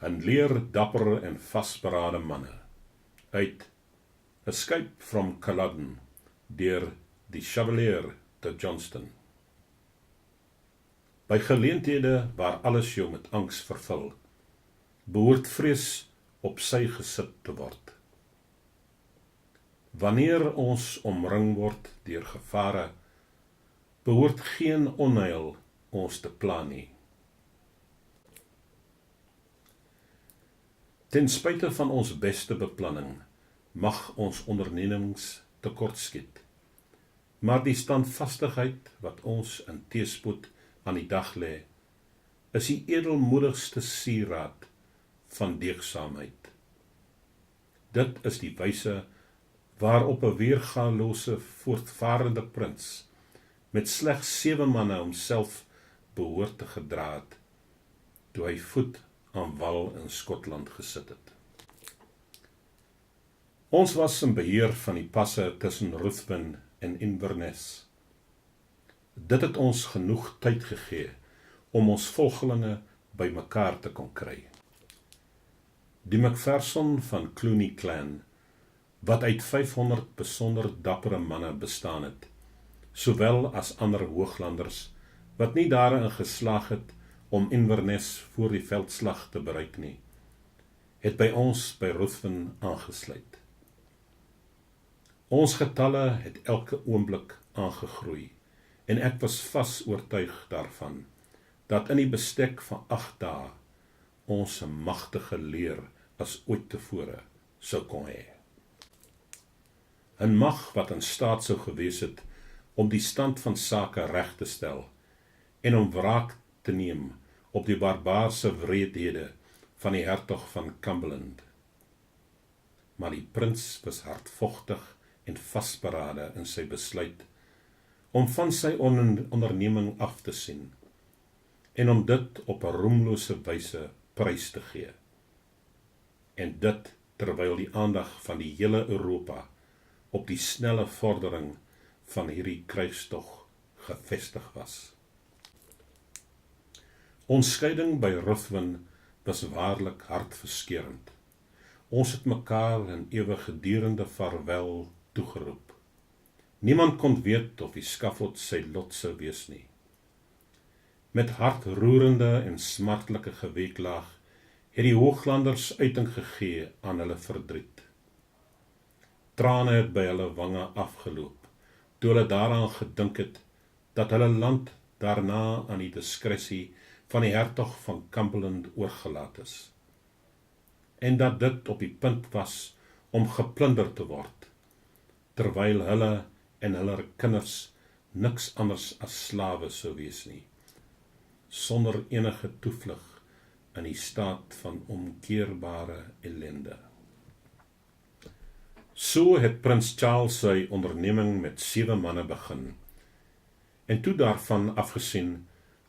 'n leer dapper en vasberade manne, uit Escape from Culloden, deur die Chevalier de Johnstone. By geleenthede waar alles jou met angs vervul, behoort vrees op sy gesit te word. Wanneer ons omring word deur gevare, behoort geen onheil ons te pla nie. Ten spyte van ons beste beplanning, mag ons ondernemings tekortskiet, maar die standvastigheid wat ons in teëspoed aan die dag lê, is die edelmoedigste sieraad van deugdsaamheid. Dit is die wyse waarop 'n weergalose voortvarende prins met slegs 7 manne homself behoort te gedra het, toe hy voet aan wal in Skotland gesit het. Ons was in beheer van die passe tussen Ruthven en Inverness. Dit het ons genoeg tyd gegee om ons volgelinge by mekaar te kon kry. Die Macpherson van Cluny Clan, wat uit 500 besonder dappere manne bestaan het, sowel as ander hooglanders, wat nie daarin geslaag het om Inverness voor die veldslag te bereik nie, het by ons by Ruthven aangesluit. Ons getalle het elke oomblik aangegroei, en ek was vas oortuig daarvan, dat in die bestek van 8 dae, ons 'n magtige leer as ooit tevore sou kon hê. 'n mag wat in staat sou gewees het om die stand van sake reg te stel en om wraak te neem op die barbaarse wreedhede van die hertog van Cumberland. Maar die prins was hardvochtig en vasberade in sy besluit om van sy onderneming af te sien en om dit op 'n roemlose wyse prys te gee. En dit terwyl die aandag van die hele Europa op die snelle vordering van hierdie krygstog gevestig was. Ons skeiding by Ruthven was waarlik hartverskeurend. Ons het mekaar 'n ewigdurende vaarwel toegeroep. Niemand kon weet of die skafot sy lot sou wees nie. Met hartroerende en smartlike geweeklaag het die Hooglanders uiting gegee aan hulle verdriet. Trane het by hulle wange afgeloop, toe hulle daaraan gedink het, dat hulle land daarna aan die diskresie van die hertog van Cumberland oorgelaat is, en dat dit op die punt was om geplunder te word, terwyl hulle en hulle kinders niks anders as slawe sou wees nie, sonder enige toevlug in die staat van omkeerbare ellende. So het prins Charles sy onderneming met 7 manne begin, en toe daarvan afgesien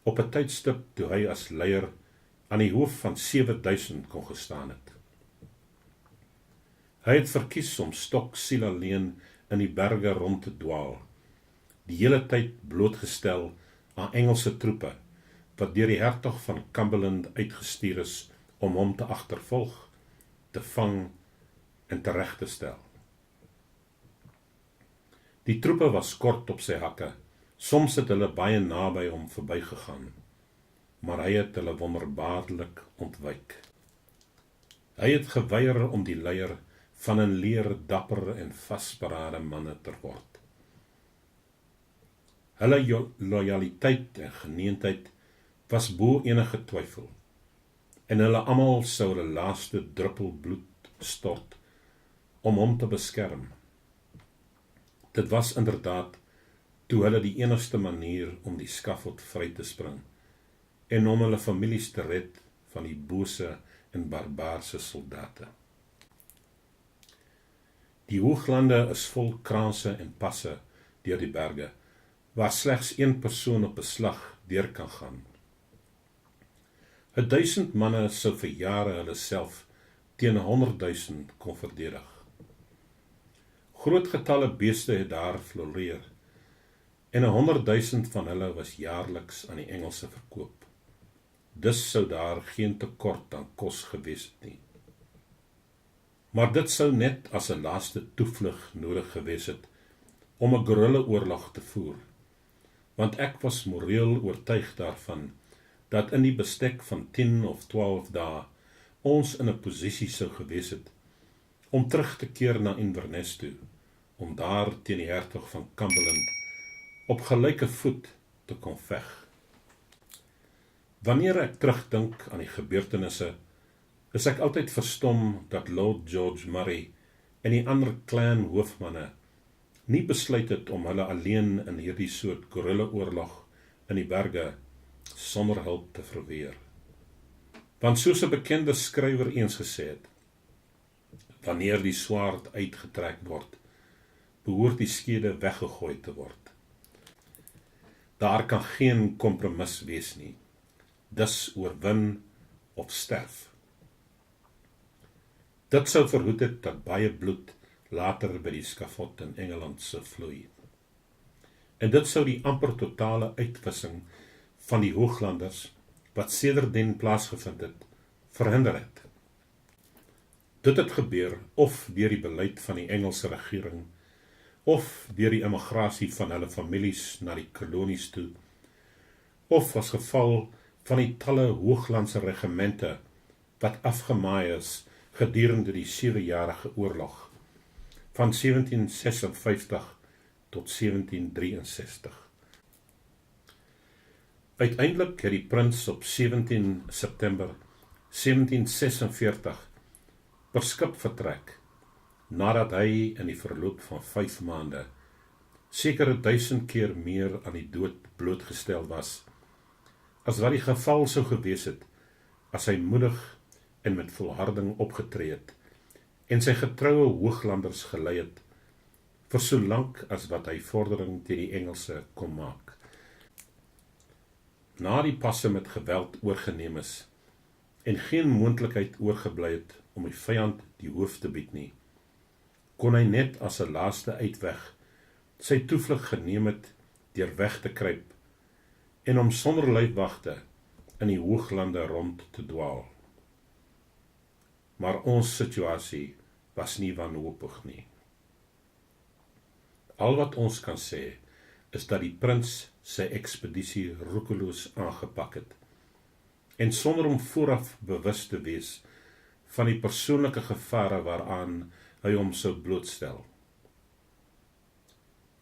op 'n tydstip toe hy as leier aan die hoof van 7000 kon gestaan het. Hy het verkies om stoksiel alleen in die berge rond te dwaal, die hele tyd blootgestel aan Engelse troepe, wat deur die hertog van Cumberland uitgestuur is om hom te agtervolg, te vang en terecht te stel. Die troepe was kort op sy hakke, soms het hulle baie naby hom verbygegaan, maar hy het hulle wonderbaarlik ontwyk. Hy het geweier om die leier van 'n leer dapper en vasberade manne te word. Hulle lojaliteit en geneentheid was bo enige twyfel, en hulle almal sou hulle laaste druppel bloed stort om hom te beskerm. Dit was inderdaad toe hulle die enigste manier om die skafot vry te spring en om hulle families te red van die bose en barbaarse soldate. Die hooglande is vol kraanse en passe deur die berge, waar slegs 1 persoon op 'n slag deur kan gaan. 1000 manne sou vir jare hulle self teen 100.000 kon verdedig. Groot getalle beeste het daar floreer, en 100.000 van hulle was jaarliks aan die Engelse verkoop. dus sou daar geen tekort aan kos gewees het nie. Maar dit sou net as 'n laaste toevlug nodig gewees het om 'n guerrilla-oorlog te voer, want ek was moreel oortuig daarvan dat in die bestek van 10 of 12 dae ons in 'n posisie sou gewees het om terug te keer na Inverness toe, om daar teen die hertog van Cumberland op gelyke voet te kon veg. Wanneer ek terugdink aan die gebeurtenisse, is ek altyd verstom dat Lord George Murray en die ander clan hoofmanne nie besluit het om hulle alleen in hierdie soort guerrilla-oorlog in die berge sonder hulp te verweer. Want soos 'n bekende skrywer eens gesê het, wanneer die swaard uitgetrek word, behoort die skede weggegooi te word. Daar kan geen kompromis wees nie. Dis oorwin of sterf. Dit sou verhoed het dat baie bloed later by die skafot in Engeland sou vloei. En dit sou die amper totale uitwissing van die Hooglanders, wat sedertdien plaasgevind het, verhinder het. Dit het gebeur of deur die beleid van die Engelse regering, of deur die immigrasie van hulle families na die kolonies toe, of as geval van die talle Hooglandse regimente wat afgemaai is gedurende die 7-jarige oorlog van 1756 tot 1763. Uiteindelik het die prins op 17 September 1746 per skip vertrek, nadat hy in die verloop van 5 maande sekere 1000 keer meer aan die dood blootgestel was, as wat die geval sou gewees het, as hy moedig en met volharding opgetree het, en sy getroue Hooglanders gelei het, vir so lank as wat hy vordering teen die Engelse kon maak. Na die passe met geweld oorgeneem is, en geen moontlikheid oorgebly het om die vyand die hoof te bied nie, kon hy net as 'n laaste uitweg sy toevlug geneem het deur weg te kruip en om sonder luipwagte in die Hooglande rond te dwaal. Maar ons situasie was nie wanhoopig nie. Al wat ons kan sê, is dat die prins sy ekspedisie roekeloos aangepak het, en sonder om vooraf bewus te wees van die persoonlike gevare waaraan hy hom sou blootstel.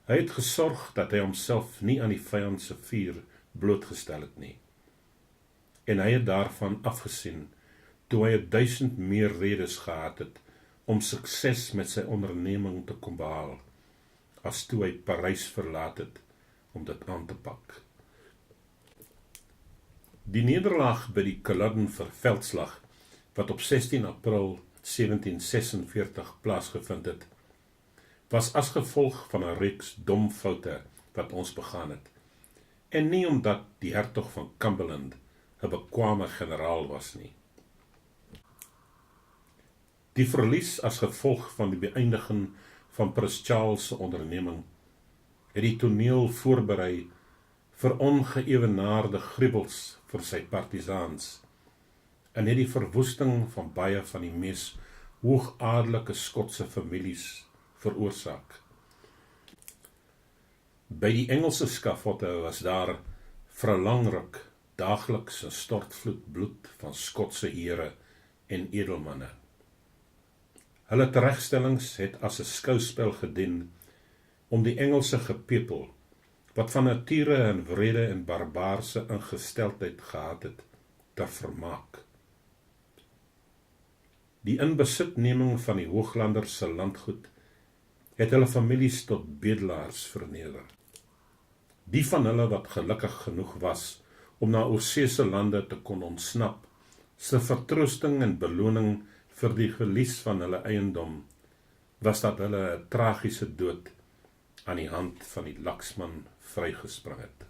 Hy het gesorg dat hy homself nie aan die vyand se vuur blootgestel het nie, en hy het daarvan afgesien toe hy 1000 meer redes gehad het om sukses met sy onderneming te kom behaal, as toe hy Parys verlaat het om dit aan te pak. Die nederlaag by die Culloden veldslag, wat op 16 April 1746 plaasgevind het, was as gevolg van 'n reeks dom foute wat ons begaan het, en nie omdat die hertog van Cumberland 'n bekwame generaal was nie. Die verlies as gevolg van die beëindiging van Prins Charles se onderneming het die toneel voorberei vir ongeëwenaarde gruwels vir sy partisans en het die verwoesting van baie van die mees hoogadelike Skotse families veroorsaak. By die Engelse skafotte was daar vir 'n lang ruk daagliks 'n stortvloed bloed van Skotse here en edelmanne. Hulle teregstellings het as 'n skouspel gedien om die Engelse gepepel, wat van nature 'n wrede en barbaarse ingesteldheid gehad het, te vermaak. Die inbesitneming van die Hooglanders se landgoed het hulle families tot bedelaars verneder. Die van hulle wat gelukkig genoeg was om na oorseese lande te kon ontsnap, se vertroosting en beloning vir die verlies van hulle eiendom, was dat hulle 'n tragiese dood aan die hand van die Laksman vrygespring het.